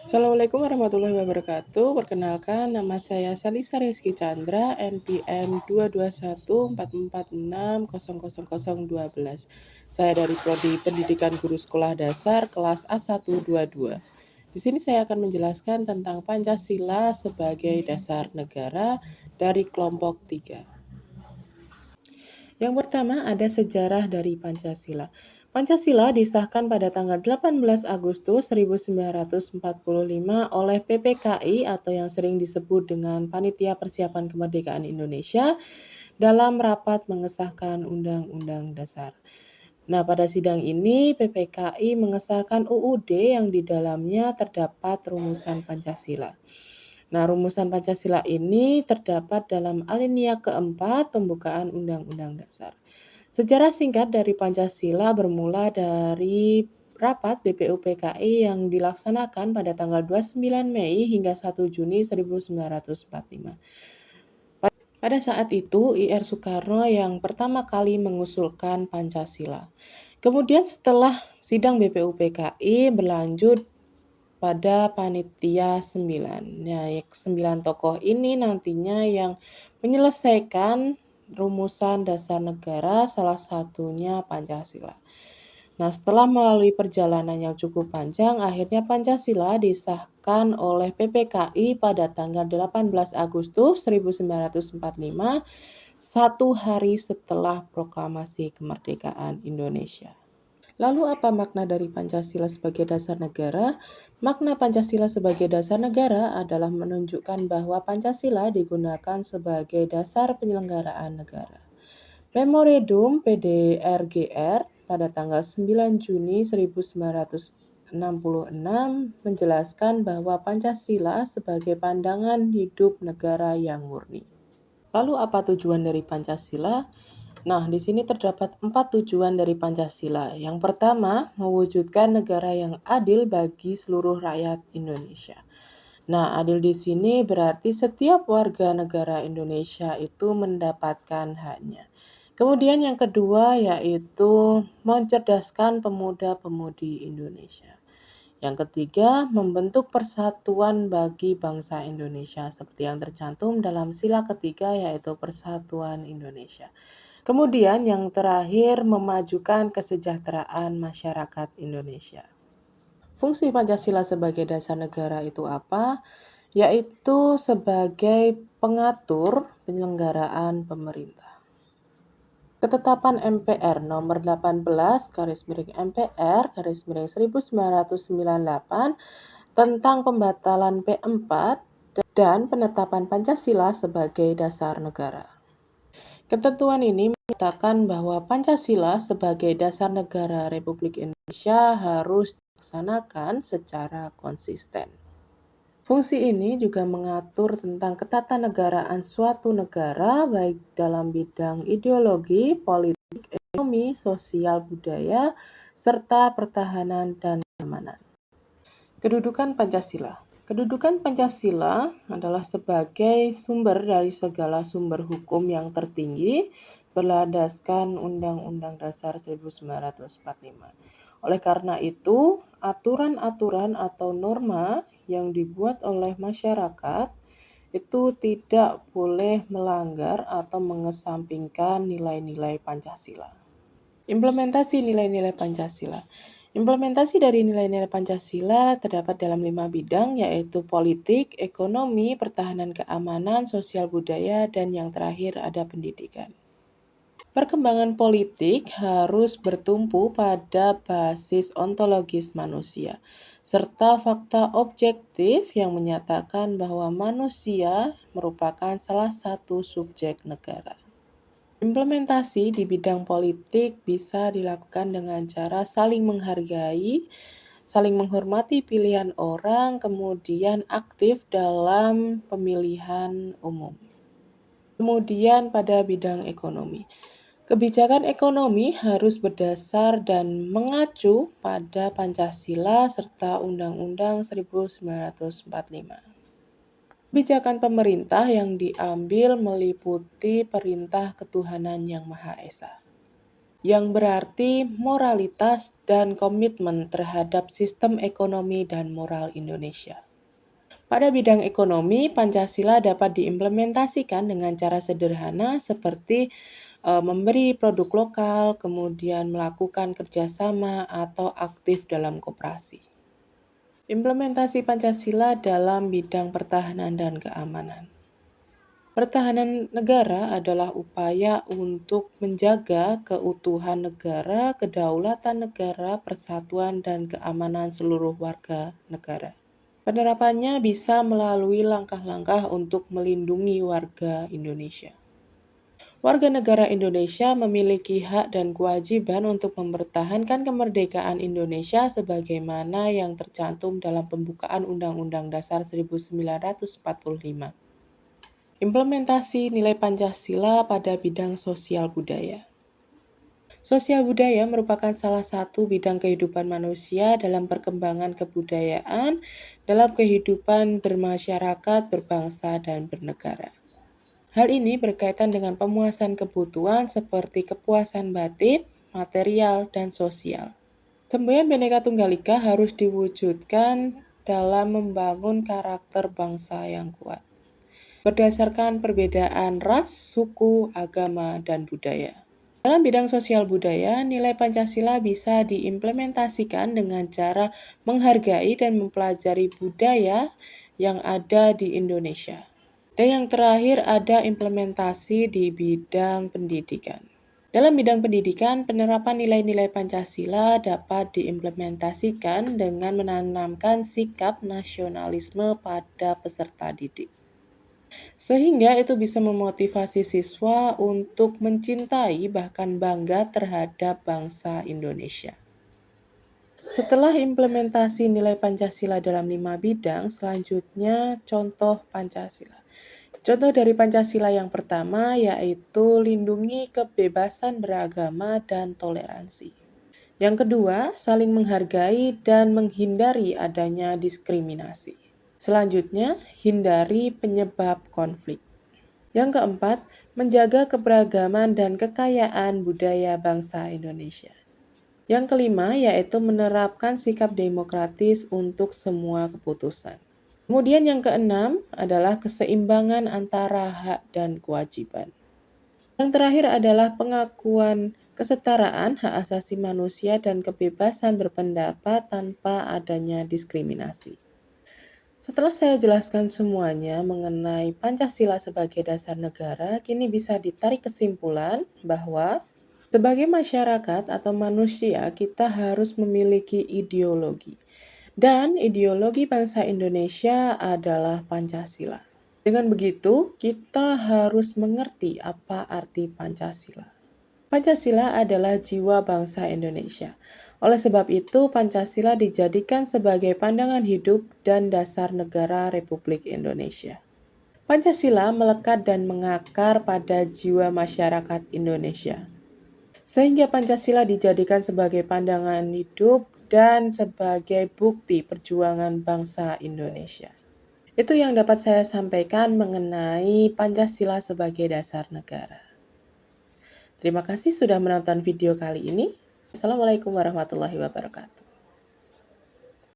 Assalamualaikum warahmatullahi wabarakatuh. Perkenalkan, nama saya Salisa Rizky Chandra, NPM 22144600012. Saya dari Prodi Pendidikan Guru Sekolah Dasar kelas A122. Di sini saya akan menjelaskan tentang Pancasila sebagai dasar negara dari kelompok 3. Yang pertama ada sejarah dari Pancasila. Pancasila disahkan pada tanggal 18 Agustus 1945 oleh PPKI atau yang sering disebut dengan Panitia Persiapan Kemerdekaan Indonesia dalam rapat mengesahkan Undang-Undang Dasar. Nah, pada sidang ini PPKI mengesahkan UUD yang di dalamnya terdapat rumusan Pancasila. Nah, rumusan Pancasila ini terdapat dalam alinea keempat pembukaan Undang-Undang Dasar. Sejarah singkat dari Pancasila bermula dari rapat BPUPKI yang dilaksanakan pada tanggal 29 Mei hingga 1 Juni 1945. Pada saat itu, Ir Soekarno yang pertama kali mengusulkan Pancasila. Kemudian setelah sidang BPUPKI berlanjut pada panitia 9. Nah, 9 tokoh ini nantinya yang menyelesaikan rumusan dasar negara, salah satunya Pancasila. Nah, setelah melalui perjalanan yang cukup panjang, akhirnya Pancasila disahkan oleh PPKI pada tanggal 18 Agustus 1945, satu hari setelah proklamasi kemerdekaan Indonesia. Lalu apa makna dari Pancasila sebagai dasar negara? Makna Pancasila sebagai dasar negara adalah menunjukkan bahwa Pancasila digunakan sebagai dasar penyelenggaraan negara. Memorandum PDRGR pada tanggal 9 Juni 1966 menjelaskan bahwa Pancasila sebagai pandangan hidup negara yang murni. Lalu apa tujuan dari Pancasila? Nah, di sini terdapat 4 tujuan dari Pancasila. Yang pertama, mewujudkan negara yang adil bagi seluruh rakyat Indonesia. Nah, adil di sini berarti setiap warga negara Indonesia itu mendapatkan haknya. Kemudian yang kedua yaitu mencerdaskan pemuda-pemudi Indonesia. Yang ketiga, membentuk persatuan bagi bangsa Indonesia seperti yang tercantum dalam sila ketiga yaitu Persatuan Indonesia. Kemudian yang terakhir, memajukan kesejahteraan masyarakat Indonesia. Fungsi Pancasila sebagai dasar negara itu apa? Yaitu sebagai pengatur penyelenggaraan pemerintah. Ketetapan MPR nomor 18 MPR 1998 tentang pembatalan P4 dan penetapan Pancasila sebagai dasar negara. Ketentuan ini menyatakan bahwa Pancasila sebagai dasar negara Republik Indonesia harus dilaksanakan secara konsisten. Fungsi ini juga mengatur tentang ketatanegaraan suatu negara baik dalam bidang ideologi, politik, ekonomi, sosial, budaya, serta pertahanan dan keamanan. Kedudukan Pancasila. Kedudukan Pancasila adalah sebagai sumber dari segala sumber hukum yang tertinggi berlandaskan Undang-Undang Dasar 1945. Oleh karena itu, aturan-aturan atau norma yang dibuat oleh masyarakat itu tidak boleh melanggar atau mengesampingkan nilai-nilai Pancasila. Implementasi nilai-nilai Pancasila. Implementasi dari nilai-nilai Pancasila terdapat dalam 5 bidang, yaitu politik, ekonomi, pertahanan keamanan, sosial budaya, dan yang terakhir ada pendidikan. Perkembangan politik harus bertumpu pada basis ontologis manusia, serta fakta objektif yang menyatakan bahwa manusia merupakan salah satu subjek negara. Implementasi di bidang politik bisa dilakukan dengan cara saling menghargai, saling menghormati pilihan orang, kemudian aktif dalam pemilihan umum. Kemudian pada bidang ekonomi. Kebijakan ekonomi harus berdasar dan mengacu pada Pancasila serta Undang-Undang 1945. Kebijakan pemerintah yang diambil meliputi perintah ketuhanan yang Maha Esa. yang berarti moralitas dan komitmen terhadap sistem ekonomi dan moral Indonesia. Pada bidang ekonomi, Pancasila dapat diimplementasikan dengan cara sederhana seperti memberi produk lokal, kemudian melakukan kerjasama atau aktif dalam koperasi. Implementasi Pancasila dalam bidang pertahanan dan keamanan. Pertahanan negara adalah upaya untuk menjaga keutuhan negara, kedaulatan negara, persatuan, dan keamanan seluruh warga negara. Penerapannya bisa melalui langkah-langkah untuk melindungi warga Indonesia. Warga negara Indonesia memiliki hak dan kewajiban untuk mempertahankan kemerdekaan Indonesia sebagaimana yang tercantum dalam pembukaan Undang-Undang Dasar 1945. Implementasi nilai Pancasila pada bidang sosial budaya. Sosial budaya merupakan salah satu bidang kehidupan manusia dalam perkembangan kebudayaan, dalam kehidupan bermasyarakat, berbangsa, dan bernegara. Hal ini berkaitan dengan pemuasan kebutuhan seperti kepuasan batin, material, dan sosial. Semboyan Bhinneka Tunggal Ika harus diwujudkan dalam membangun karakter bangsa yang kuat, berdasarkan perbedaan ras, suku, agama, dan budaya. Dalam bidang sosial budaya, nilai Pancasila bisa diimplementasikan dengan cara menghargai dan mempelajari budaya yang ada di Indonesia. Dan yang terakhir ada implementasi di bidang pendidikan. Dalam bidang pendidikan, penerapan nilai-nilai Pancasila dapat diimplementasikan dengan menanamkan sikap nasionalisme pada peserta didik, sehingga itu bisa memotivasi siswa untuk mencintai bahkan bangga terhadap bangsa Indonesia. Setelah implementasi nilai Pancasila dalam 5 bidang, selanjutnya contoh Pancasila. Contoh dari Pancasila yang pertama yaitu lindungi kebebasan beragama dan toleransi. Yang kedua, saling menghargai dan menghindari adanya diskriminasi. Selanjutnya, hindari penyebab konflik. Yang keempat, menjaga keberagaman dan kekayaan budaya bangsa Indonesia. Yang kelima, yaitu menerapkan sikap demokratis untuk semua keputusan. Kemudian yang keenam adalah keseimbangan antara hak dan kewajiban. Yang terakhir adalah pengakuan kesetaraan hak asasi manusia dan kebebasan berpendapat tanpa adanya diskriminasi. Setelah saya jelaskan semuanya mengenai Pancasila sebagai dasar negara, kini bisa ditarik kesimpulan bahwa sebagai masyarakat atau manusia, kita harus memiliki ideologi. Dan ideologi bangsa Indonesia adalah Pancasila. Dengan begitu, kita harus mengerti apa arti Pancasila. Pancasila adalah jiwa bangsa Indonesia. Oleh sebab itu, Pancasila dijadikan sebagai pandangan hidup dan dasar negara Republik Indonesia. Pancasila melekat dan mengakar pada jiwa masyarakat Indonesia, sehingga Pancasila dijadikan sebagai pandangan hidup dan sebagai bukti perjuangan bangsa Indonesia. Itu yang dapat saya sampaikan mengenai Pancasila sebagai dasar negara. Terima kasih sudah menonton video kali ini. Assalamualaikum warahmatullahi wabarakatuh.